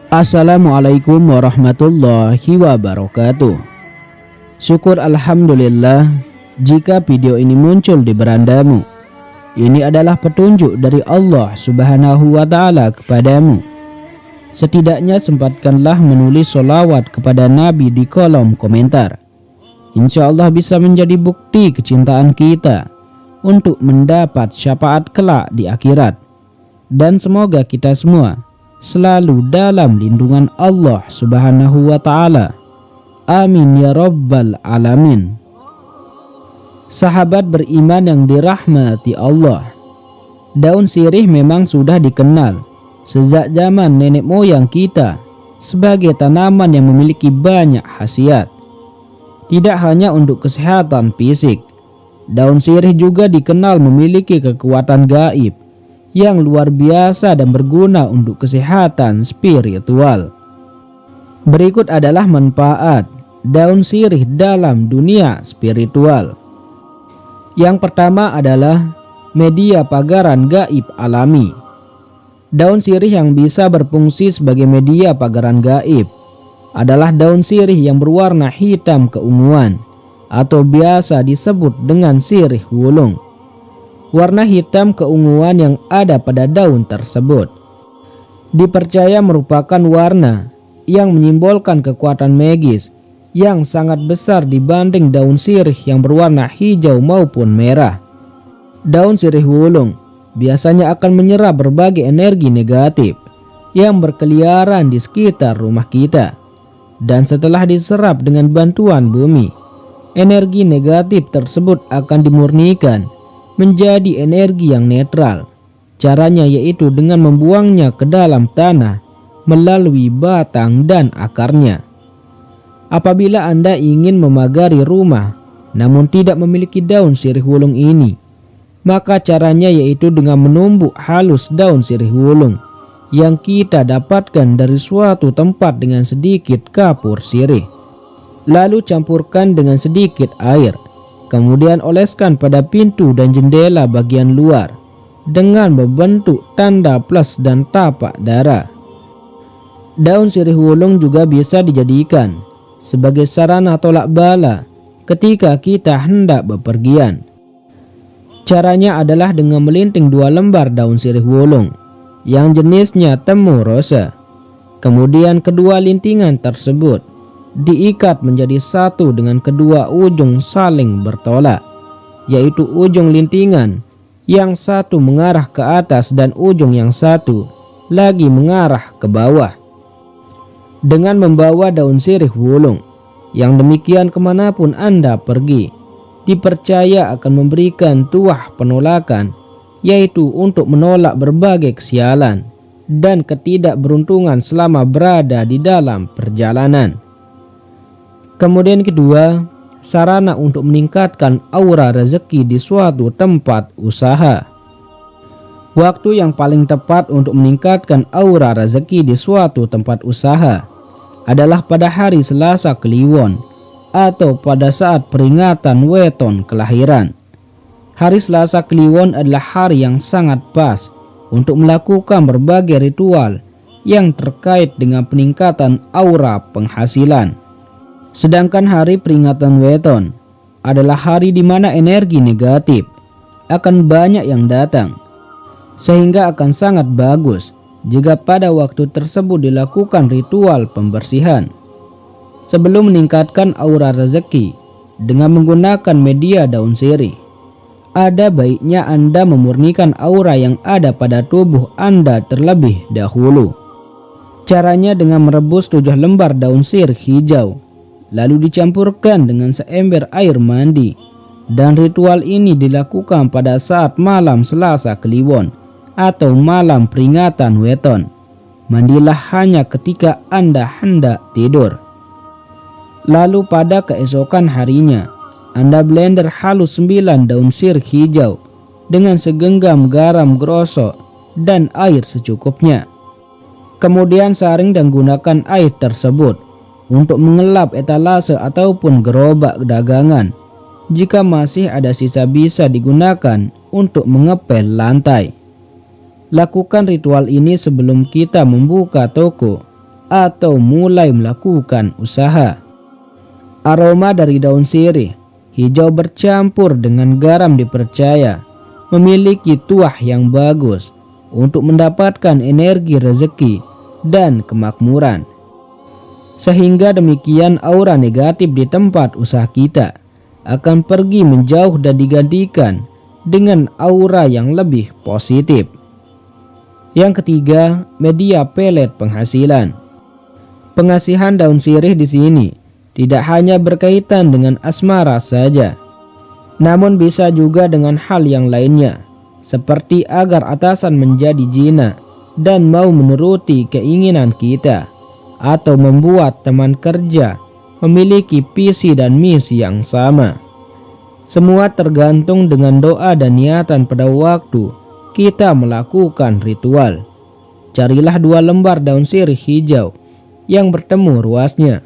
Assalamualaikum warahmatullahi wabarakatuh. Syukur alhamdulillah jika video ini muncul di berandamu. Ini adalah petunjuk dari Allah Subhanahu wa ta'ala kepadamu. Setidaknya sempatkanlah menulis sholawat kepada Nabi di kolom komentar. Insya Allah bisa menjadi bukti kecintaan kita untuk mendapat syafaat kelak di akhirat. Dan semoga kita semua selalu dalam lindungan Allah Subhanahu wa ta'ala. Amin ya rabbal alamin. Sahabat beriman yang dirahmati Allah, daun sirih memang sudah dikenal sejak zaman nenek moyang kita sebagai tanaman yang memiliki banyak khasiat. Tidak hanya untuk kesehatan fisik, daun sirih juga dikenal memiliki kekuatan gaib yang luar biasa dan berguna untuk kesehatan spiritual. Berikut adalah manfaat daun sirih dalam dunia spiritual. Yang pertama adalah media pagaran gaib alami. Daun sirih yang bisa berfungsi sebagai media pagaran gaib adalah daun sirih yang berwarna hitam keunguan atau biasa disebut dengan sirih wulung. Warna hitam keunguan yang ada pada daun tersebut dipercaya merupakan warna yang menyimbolkan kekuatan magis yang sangat besar dibanding daun sirih yang berwarna hijau maupun merah. Daun sirih wulung biasanya akan menyerap berbagai energi negatif yang berkeliaran di sekitar rumah kita. Dan setelah diserap dengan bantuan bumi, energi negatif tersebut akan dimurnikan menjadi energi yang netral. Caranya yaitu dengan membuangnya ke dalam tanah melalui batang dan akarnya. Apabila Anda ingin memagari rumah namun tidak memiliki daun sirih wulung ini, maka caranya yaitu dengan menumbuk halus daun sirih wulung yang kita dapatkan dari suatu tempat dengan sedikit kapur sirih. Lalu campurkan dengan sedikit air. Kemudian oleskan pada pintu dan jendela bagian luar dengan membentuk tanda plus dan tapak darah. Daun sirih wulung juga bisa dijadikan sebagai sarana tolak bala ketika kita hendak bepergian. Caranya adalah dengan melinting 2 lembar daun sirih wulung yang jenisnya temu rosa. Kemudian kedua lintingan tersebut diikat menjadi satu dengan kedua ujung saling bertolak, yaitu ujung lintingan yang satu mengarah ke atas dan ujung yang satu lagi mengarah ke bawah. Dengan membawa daun sirih wulung yang demikian kemanapun Anda pergi, dipercaya akan memberikan tuah penolakan, yaitu untuk menolak berbagai kesialan dan ketidakberuntungan selama berada di dalam perjalanan. Kemudian kedua, sarana untuk meningkatkan aura rezeki di suatu tempat usaha. Waktu yang paling tepat untuk meningkatkan aura rezeki di suatu tempat usaha adalah pada hari Selasa Kliwon atau pada saat peringatan weton kelahiran. Hari Selasa Kliwon adalah hari yang sangat pas untuk melakukan berbagai ritual yang terkait dengan peningkatan aura penghasilan. Sedangkan hari peringatan weton adalah hari di mana energi negatif akan banyak yang datang, sehingga akan sangat bagus jika pada waktu tersebut dilakukan ritual pembersihan. Sebelum meningkatkan aura rezeki dengan menggunakan media daun sirih, ada baiknya Anda memurnikan aura yang ada pada tubuh Anda terlebih dahulu. Caranya dengan merebus 7 lembar daun sirih hijau, lalu dicampurkan dengan seember air mandi. Dan ritual ini dilakukan pada saat malam Selasa Kliwon atau malam peringatan weton. Mandilah hanya ketika Anda hendak tidur. Lalu pada keesokan harinya, Anda blender halus 9 daun sirih hijau dengan segenggam garam grosok dan air secukupnya. Kemudian saring dan gunakan air tersebut untuk mengelap etalase ataupun gerobak dagangan. Jika masih ada sisa bisa digunakan untuk mengepel lantai. Lakukan ritual ini sebelum kita membuka toko atau mulai melakukan usaha. Aroma dari daun sirih hijau bercampur dengan garam dipercaya memiliki tuah yang bagus untuk mendapatkan energi rezeki dan kemakmuran. Sehingga demikian aura negatif di tempat usaha kita akan pergi menjauh dan digantikan dengan aura yang lebih positif. Yang ketiga, media pelet penghasilan. Pengasihan daun sirih di sini tidak hanya berkaitan dengan asmara saja, namun bisa juga dengan hal yang lainnya, seperti agar atasan menjadi jinak dan mau menuruti keinginan kita, atau membuat teman kerja memiliki visi dan misi yang sama. Semua tergantung dengan doa dan niatan pada waktu kita melakukan ritual. Carilah 2 lembar daun sirih hijau yang bertemu ruasnya.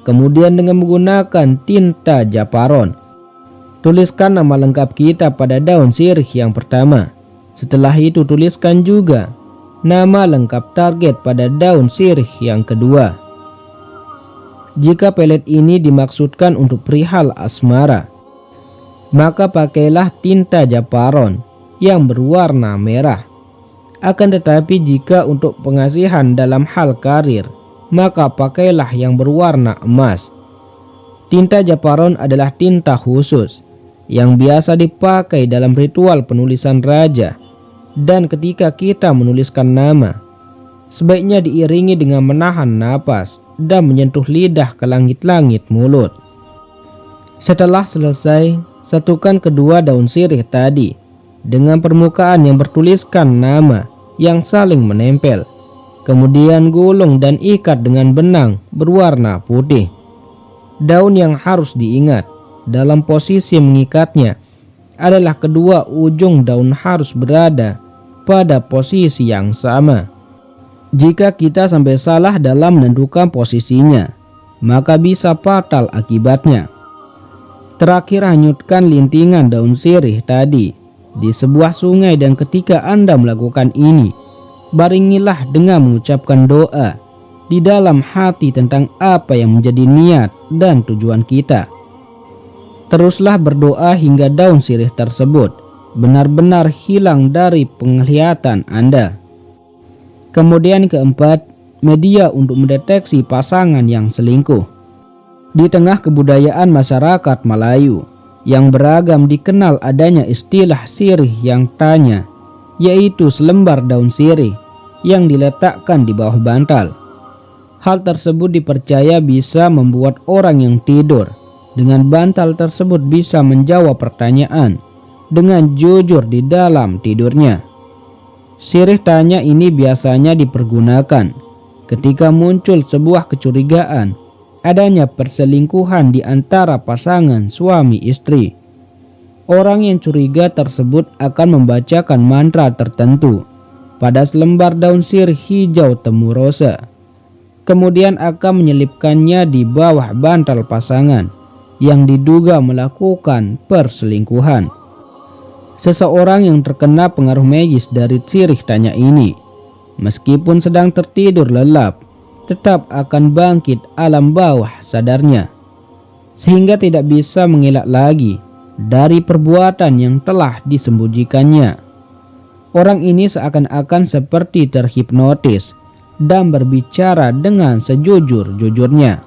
Kemudian dengan menggunakan tinta japaron, tuliskan nama lengkap kita pada daun sirih yang pertama. Setelah itu tuliskan juga nama lengkap target pada daun sirih yang kedua. Jika pelet ini dimaksudkan untuk perihal asmara, maka pakailah tinta japaron yang berwarna merah. Akan tetapi jika untuk pengasihan dalam hal karir, maka pakailah yang berwarna emas. Tinta japaron adalah tinta khusus yang biasa dipakai dalam ritual penulisan raja. Dan ketika kita menuliskan nama, sebaiknya diiringi dengan menahan napas dan menyentuh lidah ke langit-langit mulut. Setelah selesai, satukan kedua daun sirih tadi dengan permukaan yang bertuliskan nama yang saling menempel. Kemudian gulung dan ikat dengan benang berwarna putih. Daun yang harus diingat dalam posisi mengikatnya adalah kedua ujung daun harus berada pada posisi yang sama. Jika kita sampai salah dalam menentukan posisinya, maka bisa fatal akibatnya. Terakhir, hanyutkan lintingan daun sirih tadi di sebuah sungai, dan ketika Anda melakukan ini, baringilah dengan mengucapkan doa di dalam hati tentang apa yang menjadi niat dan tujuan kita. Teruslah berdoa hingga daun sirih tersebut benar-benar hilang dari penglihatan Anda. Kemudian keempat, media untuk mendeteksi pasangan yang selingkuh. Di tengah kebudayaan masyarakat Melayu yang beragam dikenal adanya istilah sirih yang tanya, yaitu selembar daun sirih yang diletakkan di bawah bantal. Hal tersebut dipercaya bisa membuat orang yang tidur dengan bantal tersebut bisa menjawab pertanyaan dengan jujur di dalam tidurnya. Sirih tanya ini biasanya dipergunakan ketika muncul sebuah kecurigaan adanya perselingkuhan di antara pasangan suami istri. Orang yang curiga tersebut akan membacakan mantra tertentu pada selembar daun sirih hijau temu rosa. Kemudian akan menyelipkannya di bawah bantal pasangan yang diduga melakukan perselingkuhan. Seseorang yang terkena pengaruh magis dari sirih tanya ini, meskipun sedang tertidur lelap, tetap akan bangkit alam bawah sadarnya, sehingga tidak bisa mengelak lagi dari perbuatan yang telah disembunyikannya. Orang ini seakan-akan seperti terhipnotis dan berbicara dengan sejujur-jujurnya.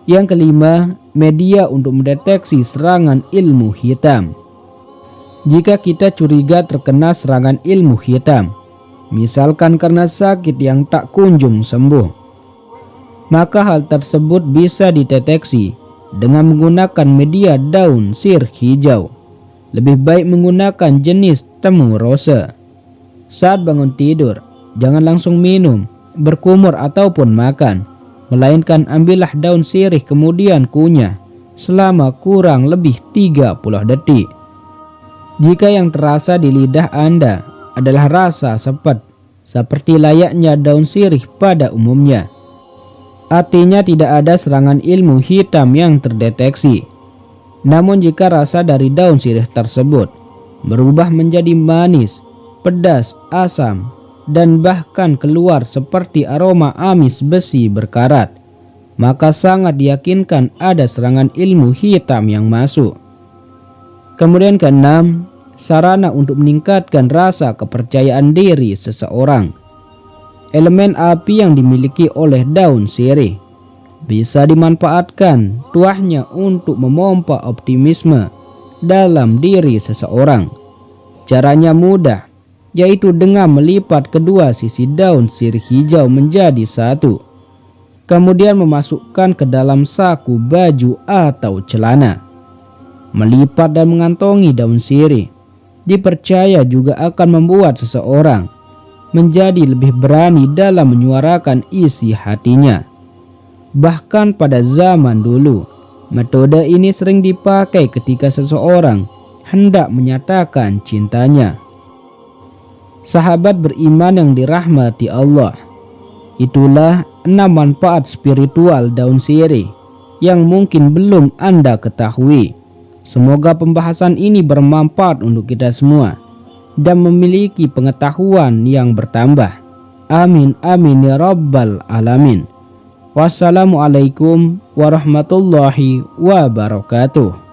Yang kelima, media untuk mendeteksi serangan ilmu hitam. Jika kita curiga terkena serangan ilmu hitam, misalkan karena sakit yang tak kunjung sembuh, maka hal tersebut bisa dideteksi dengan menggunakan media daun sirih hijau. Lebih baik menggunakan jenis temu rosa. Saat bangun tidur, jangan langsung minum, berkumur ataupun makan, melainkan ambillah daun sirih kemudian kunyah selama kurang lebih 30 detik. Jika yang terasa di lidah Anda adalah rasa sepet, seperti layaknya daun sirih pada umumnya, artinya tidak ada serangan ilmu hitam yang terdeteksi. Namun jika rasa dari daun sirih tersebut berubah menjadi manis, pedas, asam, dan bahkan keluar seperti aroma amis besi berkarat, maka sangat diyakinkan ada serangan ilmu hitam yang masuk. Kemudian keenam, sarana untuk meningkatkan rasa kepercayaan diri seseorang. Elemen api yang dimiliki oleh daun sirih bisa dimanfaatkan tuahnya untuk memompa optimisme dalam diri seseorang. Caranya mudah, yaitu dengan melipat kedua sisi daun sirih hijau menjadi satu, kemudian memasukkan ke dalam saku baju atau celana. Melipat dan mengantongi daun sirih dipercaya juga akan membuat seseorang menjadi lebih berani dalam menyuarakan isi hatinya. Bahkan pada zaman dulu, metode ini sering dipakai ketika seseorang hendak menyatakan cintanya. Sahabat beriman yang dirahmati Allah, itulah 6 manfaat spiritual daun sirih yang mungkin belum Anda ketahui. Semoga pembahasan ini bermanfaat untuk kita semua dan memiliki pengetahuan yang bertambah. Amin amin ya rabbal alamin. Wassalamualaikum warahmatullahi wabarakatuh.